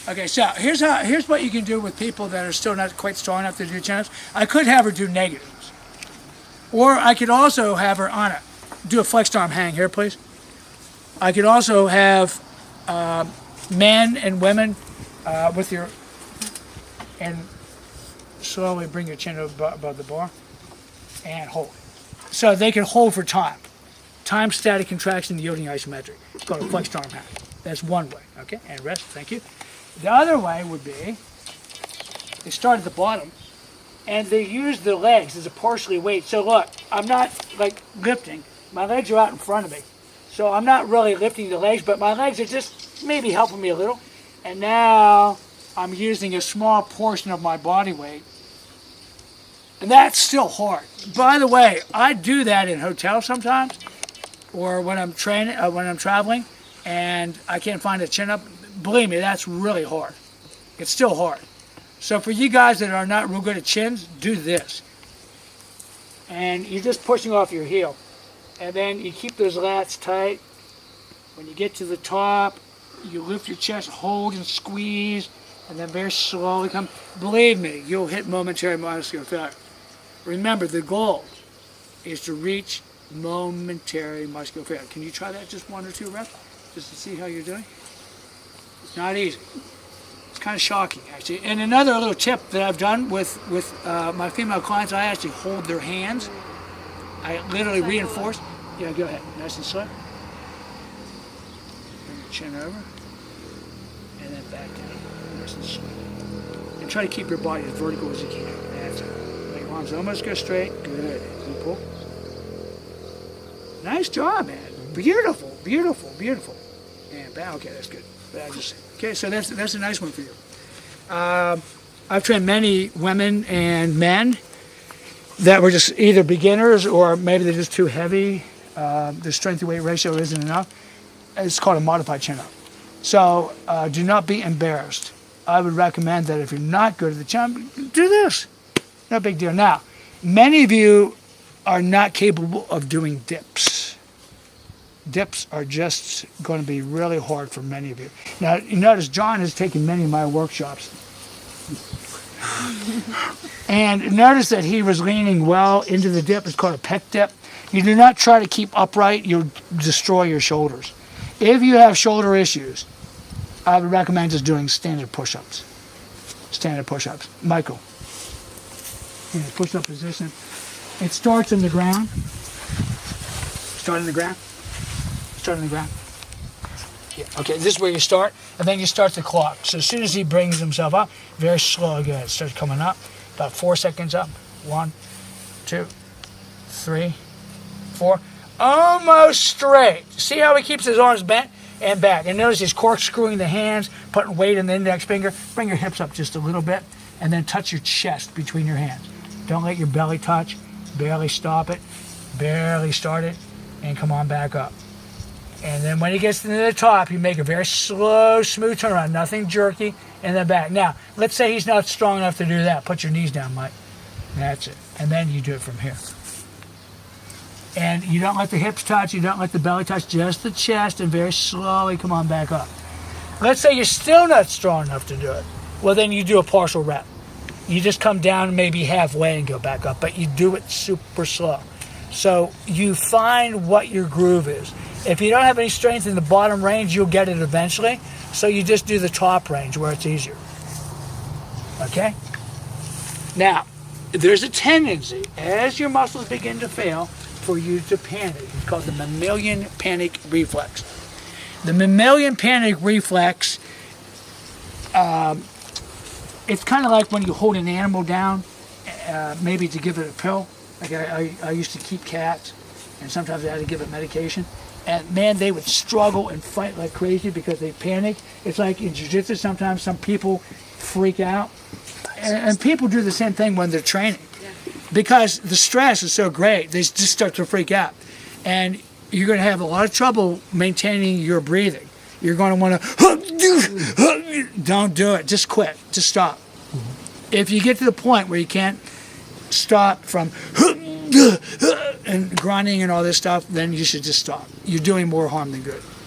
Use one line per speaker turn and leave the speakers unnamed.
Okay, so here's what you can do with people that are still not quite strong enough to do chin-ups. I could have her do negatives, or I could also have her on it. Do a flexed arm hang here, please. I could also have men and women with your, and slowly bring your chin above the bar and hold. So they can hold for time. Time static contraction yielding isometric. It's called a flexed arm hang. That's one way, okay? And rest, thank you. The other way would be, they start at the bottom, and they use the legs as a partially weight. So look, I'm not like lifting. My legs are out in front of me. So I'm not really lifting the legs, but my legs are just maybe helping me a little. And now I'm using a small portion of my body weight. And that's still hard. By the way, I do that in hotels sometimes, or when I'm training, when I'm traveling, and I can't find a chin up. Believe me, that's really hard. It's still hard. So for you guys that are not real good at chins, do this. And you're just pushing off your heel. And then you keep those lats tight. When you get to the top, you lift your chest, hold and squeeze, and then very slowly come. Believe me, you'll hit momentary muscular failure. Remember, the goal is to reach momentary muscular failure. Can you try that just 1 or 2 reps, just to see how you're doing? It's not easy. It's kind of shocking, actually. And another little tip that I've done with my female clients, I actually hold their hands. I literally reinforce. Yeah, go ahead. Nice and slow. Bring your chin over. And then back down. Nice and slow. And try to keep your body as vertical as you can. That's it. Let your arms almost go straight. Good. And pull. Nice job, man. Beautiful, beautiful, beautiful. And back. Okay, that's good. Okay, so that's a nice one for you. I've trained many women and men that were just either beginners or maybe they're just too heavy. Their strength to weight ratio isn't enough. It's called a modified chin-up. So do not be embarrassed. I would recommend that if you're not good at the chin-up, do this. No big deal. Now, many of you are not capable of doing dips. Dips are just going to be really hard for many of you. Now, you notice John has taken many of my workshops. And notice that he was leaning well into the dip. It's called a pec dip. You do not try to keep upright. You'll destroy your shoulders. If you have shoulder issues, I would recommend just doing standard push-ups. Standard push-ups. Michael. In the push-up position. It starts in the ground. Start in the ground. Start in the ground. Yeah. Okay, this is where you start, and then you start the clock. So as soon as he brings himself up, very slow again. It starts coming up, about 4 seconds up. 1, 2, 3, 4. Almost straight. See how he keeps his arms bent and back. And notice he's corkscrewing the hands, putting weight in the index finger. Bring your hips up just a little bit, and then touch your chest between your hands. Don't let your belly touch. Barely stop it. Barely start it, and come on back up. And then when he gets to the top, you make a very slow, smooth turnaround, nothing jerky, and then back. Now, let's say he's not strong enough to do that. Put your knees down, Mike. That's it. And then you do it from here. And you don't let the hips touch, you don't let the belly touch, just the chest, and very slowly come on back up. Let's say you're still not strong enough to do it. Well, then you do a partial rep. You just come down maybe halfway and go back up, but you do it super slow. So you find what your groove is. If you don't have any strength in the bottom range, you'll get it eventually. So you just do the top range where it's easier. Okay? Now, there's a tendency, as your muscles begin to fail, for you to panic. It's called the mammalian panic reflex. The mammalian panic reflex, it's kind of like when you hold an animal down, maybe to give it a pill. Like I used to keep cats, and sometimes I had to give it medication. And man, they would struggle and fight like crazy because they panic. It's like in jiu-jitsu, sometimes some people freak out. And people do the same thing when they're training. Because the stress is so great, they just start to freak out. And you're going to have a lot of trouble maintaining your breathing. You're going to want to, don't do it. Just quit. Just stop. If you get to the point where you can't stop from and grinding and all this stuff, then you should just stop. You're doing more harm than good.